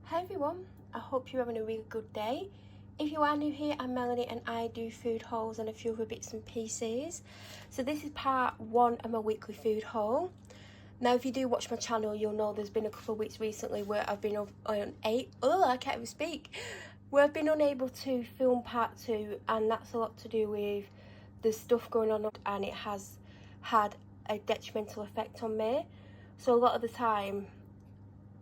Hi everyone, I hope you're having a really good day. If you are new here, I'm Melanie and I do food hauls and a few other bits and pieces. So this is part one of my weekly food haul. Now if you do watch my channel, you'll know there's been a couple of weeks recently where I've been I can't even speak. Where I've been unable to film part two, and that's a lot to do with the stuff going on and it has had a detrimental effect on me. So a lot of the time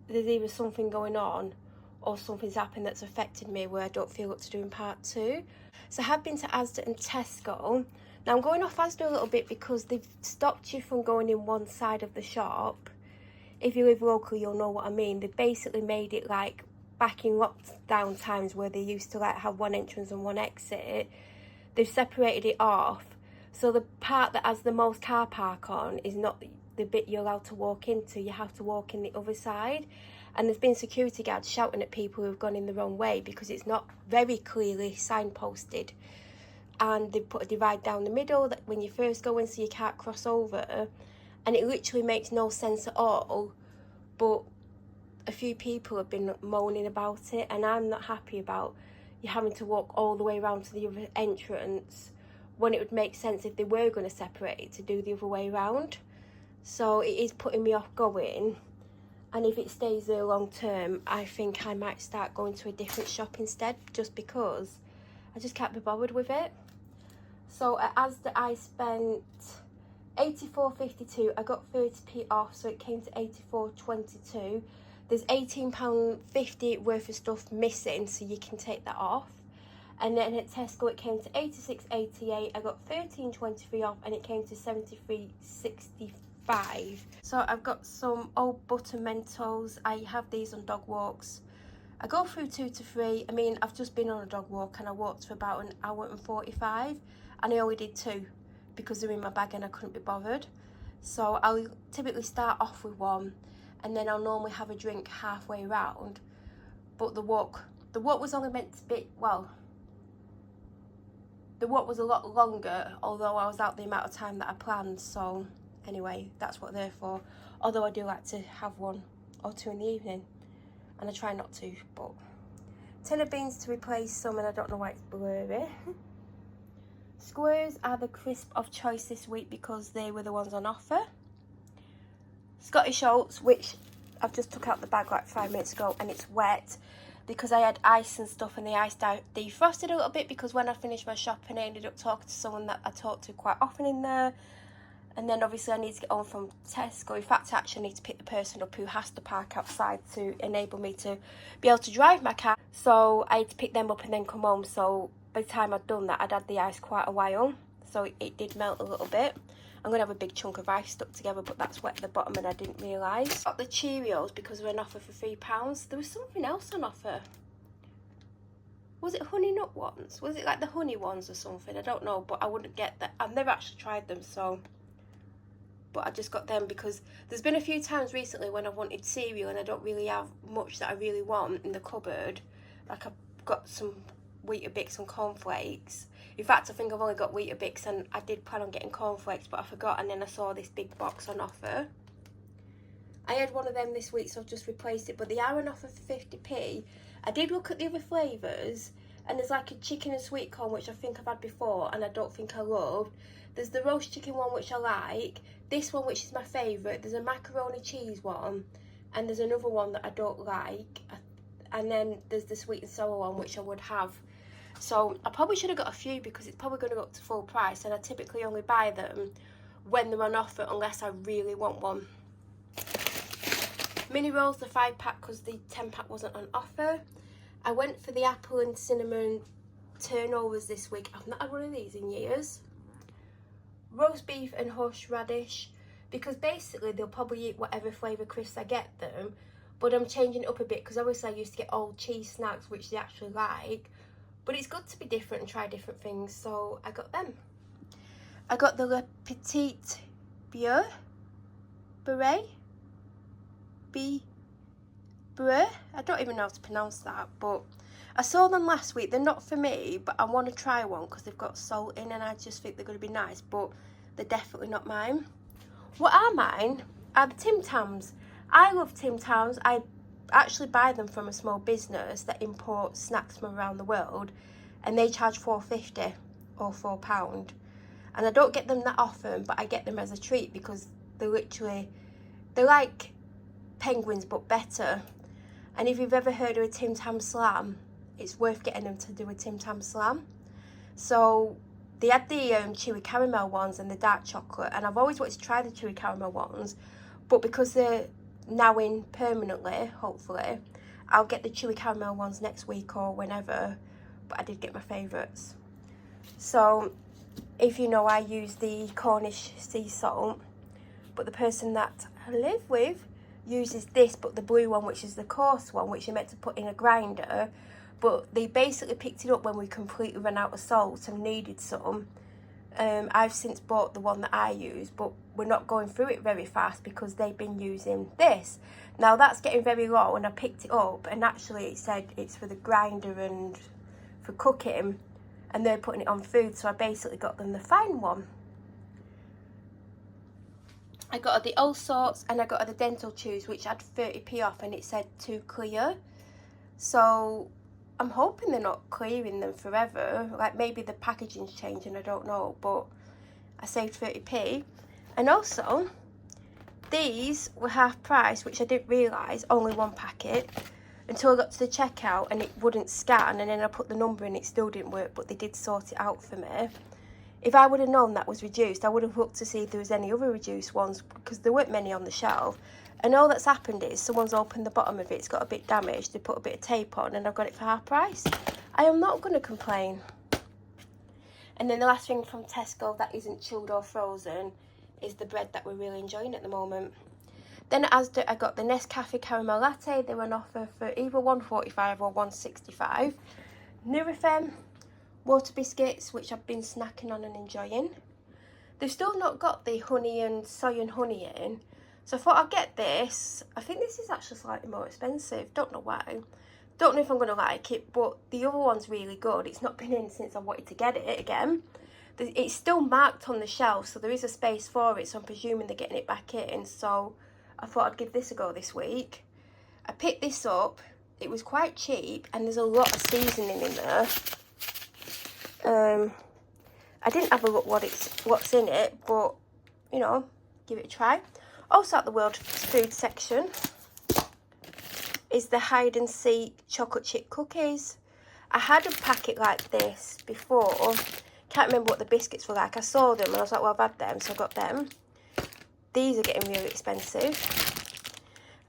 there's either something going on or something's happened that's affected me where I don't feel up to doing part two. So I have been to Asda and Tesco. Now I'm going off Asda a little bit because they've stopped you from going in one side of the shop. If you live locally, you'll know what I mean. They've basically made it like back in lockdown times where they used to like have one entrance and one exit. They've separated it off. So the part that has the most car park on is not the bit you're allowed to walk into. You have to walk in the other side. And there's been security guards shouting at people who've gone in the wrong way because it's not very clearly signposted. And they put a divide down the middle that when you first go in so you can't cross over. And it literally makes no sense at all. But a few people have been moaning about it, and I'm not happy about you having to walk all the way around to the other entrance when it would make sense if they were going to separate it to do the other way around. So it is putting me off going. And if it stays there long term, I think I might start going to a different shop instead, just because I just can't be bothered with it. So at Asda I spent £84.52. I got 30p off, so it came to £84.22. There's £18.50 worth of stuff missing, so you can take that off. And then at Tesco it came to £86.88. I got £13.23 off, and it came to £73.65. So I've got some old butter Mentos. I have these on dog walks. I go through 2 to 3. I mean, I've just been on a dog walk and I walked for about an hour and 45, and I only did 2 because they're in my bag and I couldn't be bothered. So I'll typically start off with one, and then I'll normally have a drink halfway around. But the walk was only meant to be, well, the walk was a lot longer, although I was out the amount of time that I planned. So anyway, that's what they're for. Although I do like to have 1 or 2 in the evening, and I try not to. But tin of beans to replace some, and I don't know why it's blurry. Squares are the crisp of choice this week because they were the ones on offer. Scottish oats, which I've just took out the bag like 5 minutes ago, and it's wet because I had ice and stuff, and the ice defrosted a little bit because when I finished my shopping I ended up talking to someone that I talk to quite often in there. And then obviously I need to get on from Tesco. In fact, I actually need to pick the person up who has to park outside to enable me to be able to drive my car. So I had to pick them up and then come home. So by the time I'd done that, I'd had the ice quite a while. So it did melt a little bit. I'm going to have a big chunk of ice stuck together, but that's wet at the bottom and I didn't realise. Got the Cheerios because they were on offer for £3. There was something else on offer. Was it honey nut ones? Was it like the honey ones or something? I don't know, but I wouldn't get that. I've never actually tried them, so... But I just got them because there's been a few times recently when I wanted cereal and I don't really have much that I really want in the cupboard. Like I've got some Weetabix and cornflakes. In fact, I think I've only got Weetabix, and I did plan on getting cornflakes, but I forgot, and then I saw this big box on offer. I had one of them this week, so I've just replaced it, but they are on offer for 50p. I did look at the other flavours, and there's like a chicken and sweet corn, which I think I've had before, and I don't think I loved. There's the roast chicken one, which I like. This one, which is my favourite. There's a macaroni cheese one, and there's another one that I don't like. And then there's the sweet and sour one, which I would have. So I probably should have got a few because it's probably going to go up to full price, and I typically only buy them when they're on offer unless I really want one. Mini rolls, the 5-pack, because the 10-pack wasn't on offer. I went for the apple and cinnamon turnovers this week. I've not had one of these in years. Roast beef and horseradish, because basically they'll probably eat whatever flavour crisps I get them, but I'm changing it up a bit because obviously I used to get old cheese snacks, which they actually like, but it's good to be different and try different things, so I got them. I got the Le Petit Beret, I don't even know how to pronounce that, but I saw them last week. They're not for me, but I want to try one because they've got salt in and I just think they're going to be nice, but they're definitely not mine. What are mine are the Tim Tams. I love Tim Tams. I actually buy them from a small business that imports snacks from around the world, and they charge £4.50 or £4. And I don't get them that often, but I get them as a treat because they're like penguins but better. And if you've ever heard of a Tim Tam Slam, it's worth getting them to do a Tim Tam Slam. So they had the chewy caramel ones and the dark chocolate, and I've always wanted to try the chewy caramel ones, but because they're now in permanently, hopefully, I'll get the chewy caramel ones next week or whenever. But I did get my favourites. So if you know, I use the Cornish sea salt, but the person that I live with uses this, but the blue one, which is the coarse one, which you're meant to put in a grinder. But they basically picked it up when we completely ran out of salt and needed some. I've since bought the one that I use, but we're not going through it very fast because they've been using this. Now that's getting very low, and I picked it up, and actually it said it's for the grinder and for cooking, and they're putting it on food, so I basically got them the fine one. I got her the All Sorts, and I got her the Dental Chews, which had 30p off, and it said to clear. So I'm hoping they're not clearing them forever. Like, maybe the packaging's changing, I don't know, but I saved 30p. And also, these were half price, which I didn't realise, only one packet, until I got to the checkout and it wouldn't scan, and then I put the number in, it still didn't work, but they did sort it out for me. If I would have known that was reduced, I would have looked to see if there was any other reduced ones, because there weren't many on the shelf. And all that's happened is someone's opened the bottom of it, it's got a bit damaged, they put a bit of tape on, and I've got it for half price. I am not going to complain. And then the last thing from Tesco that isn't chilled or frozen is the bread that we're really enjoying at the moment. Then at Asda, I got the Nescafe Caramel Latte. They were on offer for either £1.45 or £1.65. Nurofen water biscuits, which I've been snacking on and enjoying. They've still not got the honey and soy and honey in, so I thought I'd get this. I think this is actually slightly more expensive, don't know why. Don't know if I'm going to like it, but the other one's really good. It's not been in since I wanted to get it again. It's still marked on the shelf, so there is a space for it, so I'm presuming they're getting it back in. So I thought I'd give this a go this week. I picked this up. It was quite cheap, and there's a lot of seasoning in there. I didn't have a look what's in it, but, you know, give it a try. Also at the world food section is the hide and seek chocolate chip cookies. I had a packet like this before. Can't remember what the biscuits were like. I saw them and I was like, well, I've had them, so I got them. These are getting really expensive.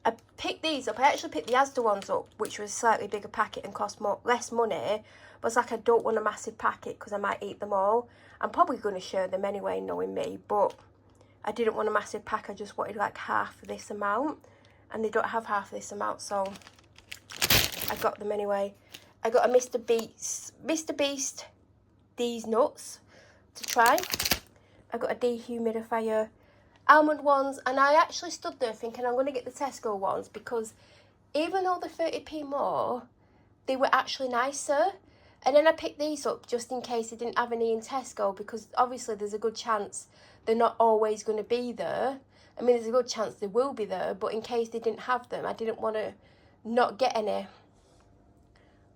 I picked these up. I actually picked the Asda ones up, which was a slightly bigger packet and cost less money. But it's like, I don't want a massive packet because I might eat them all. I'm probably going to share them anyway, knowing me. But I didn't want a massive pack. I just wanted like half of this amount. And they don't have half of this amount, so I got them anyway. I got a Mr. Beast these nuts to try. I got a dehumidifier almond ones, and I actually stood there thinking I'm going to get the Tesco ones because even though they're 30p more, they were actually nicer. And then I picked these up just in case they didn't have any in Tesco, because obviously there's a good chance they're not always going to be there. I mean, there's a good chance they will be there, but in case they didn't have them, I didn't want to not get any.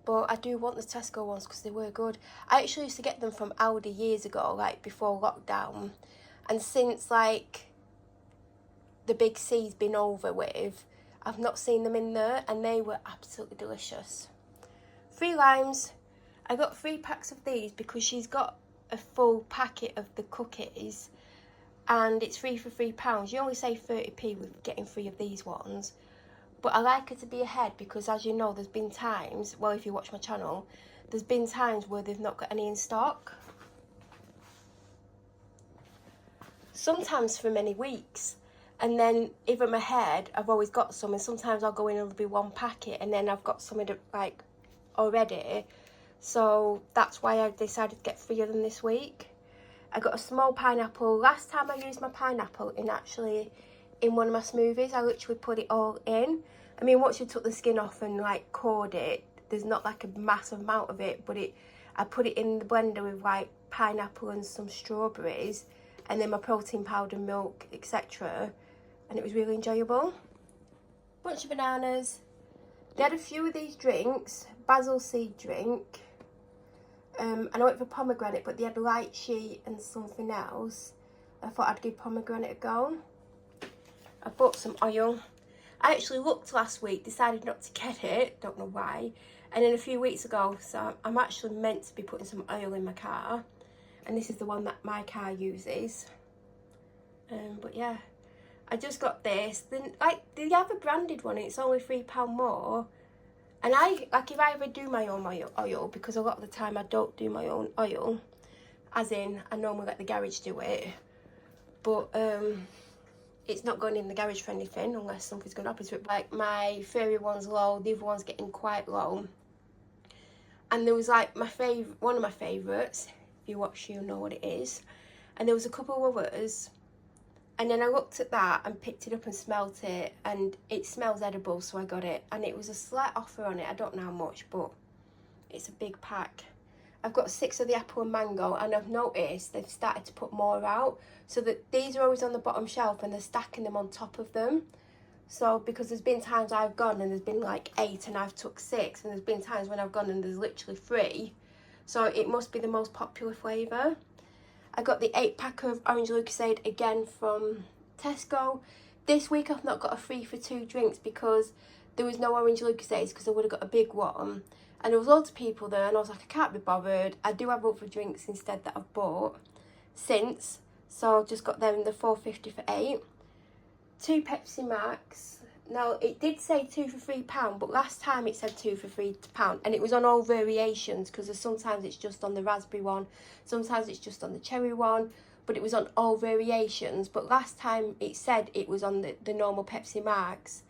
But I do want the Tesco ones because they were good. I actually used to get them from Aldi years ago, like before lockdown. And since like the big C's been over with, I've not seen them in there, and they were absolutely delicious. 3 limes. I got 3 packs of these because she's got a full packet of the cookies, and it's 3 for £3. You only save 30p with getting 3 of these ones. But I like her to be ahead because, as you know, there's been times, well, if you watch my channel, there's been times where they've not got any in stock. Sometimes for many weeks. And then if I'm ahead, I've always got some, and sometimes I'll go in and there'll be 1 packet and then I've got some like already. So that's why I decided to get 3 of them this week. I got a small pineapple. Last time I used my pineapple in one of my smoothies, I literally put it all in. I mean, once you took the skin off and like cored it, there's not like a massive amount of it, but I put it in the blender with like pineapple and some strawberries, and then my protein powder, milk, etc. And it was really enjoyable. Bunch of bananas, They had a few of these drinks, basil seed drink. And I went for pomegranate, but they had lychee and something else. I thought I'd give pomegranate a go. I bought some oil. I actually looked last week, decided not to get it, don't know why. And then a few weeks ago, so I'm actually meant to be putting some oil in my car. And this is the one that my car uses. But yeah, I just got this. Then, like, they have a branded one, and it's only £3 more. And if I ever do my own oil, because a lot of the time I don't do my own oil, as in I normally let the garage do it, but it's not going in the garage for anything unless something's going to happen to it. Like, my fairy one's low, the other one's getting quite low. And there was like one of my favourites, if you watch you'll know what it is. And there was a couple of others. And then I looked at that and picked it up and smelt it, and it smells edible, so I got it. And it was a slight offer on it, I don't know how much, but it's a big pack. I've got 6 of the apple and mango, and I've noticed they've started to put more out, so that these are always on the bottom shelf and they're stacking them on top of them. So, because there's been times I've gone and there's been like 8 and I've took 6, and there's been times when I've gone and there's literally 3. So it must be the most popular flavour. I got the 8-pack of orange Lucozade again from Tesco. This week I've not got a 3 for 2 drinks because there was no orange Lucozades, because I would have got a big one. And there was loads of people there, and I was like, I can't be bothered. I do have other drinks instead that I've bought since. So I've just got them in the £4.50 for 8. 2 Pepsi Max. Now, it did say 2 for £3, but last time it said 2 for £3, and it was on all variations, because sometimes it's just on the raspberry one, sometimes it's just on the cherry one, but it was on all variations. But last time it said it was on the normal Pepsi Max.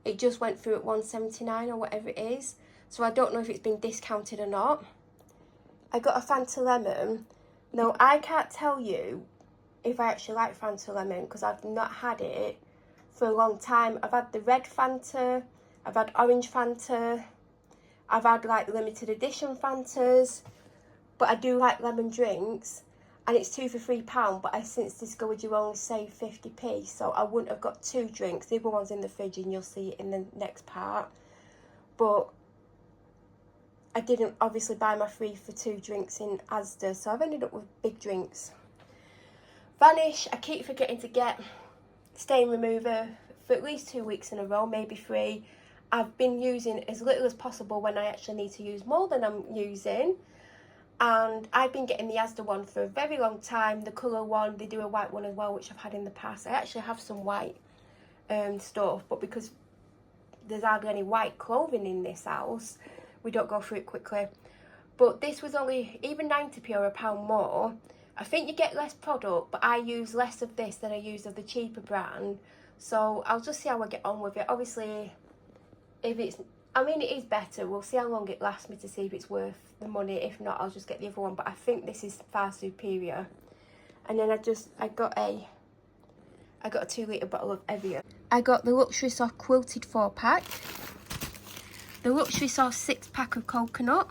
It just went through at £1.79 or whatever it is, so I don't know if it's been discounted or not. I got a Fanta Lemon. Now, I can't tell you if I actually like Fanta Lemon, because I've not had it for a long time. I've had the red Fanta, I've had orange Fanta, I've had like limited edition Fantas, but I do like lemon drinks, and it's 2 for £3, but I since discovered you only save 50p, so I wouldn't have got 2 drinks. The other one's in the fridge and you'll see it in the next part. But I didn't obviously buy my 3 for 2 drinks in Asda, so I've ended up with big drinks. Vanish, I keep forgetting to get stain remover for at least 2 weeks in a row, maybe 3. I've been using as little as possible when I actually need to use more than I'm using. And I've been getting the Asda one for a very long time, the colour one. They do a white one as well, which I've had in the past. I actually have some white stuff, but because there's hardly any white clothing in this house, we don't go through it quickly. But this was only even 90p or £1 more. I think you get less product, but I use less of this than I use of the cheaper brand. So I'll just see how I get on with it. Obviously, if it's, I mean, it is better. We'll see how long it lasts me to see if it's worth the money. If not, I'll just get the other one. But I think this is far superior. And then I got a 2-litre bottle of Evian. I got the Luxury Sauce Quilted 4-pack, the Luxury Sauce 6-pack of coconut,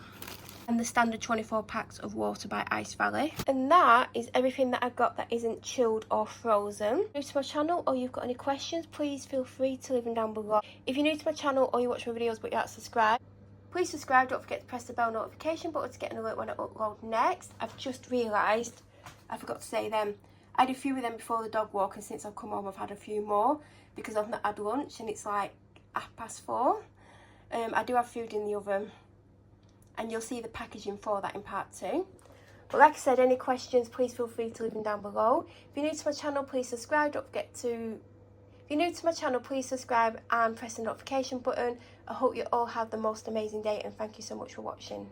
and the standard 24 packs of water by Ice Valley. And that is everything that I got that isn't chilled or frozen. If you're new to my channel or you've got any questions, please feel free to leave them down below. If you're new to my channel or you watch my videos but you're not subscribed, please subscribe. Don't forget to press the bell notification button to get an alert when I upload next. I've just realised I forgot to say them. I had a few of them before the dog walk, and since I've come home I've had a few more because I've not had lunch and it's like 4:30. I do have food in the oven, and you'll see the packaging for that in part 2. But like I said, any questions, please feel free to leave them down below. If you're new to my channel, please subscribe. Don't forget to, if you're new to my channel, please subscribe and press the notification button. I hope you all have the most amazing day, and thank you so much for watching.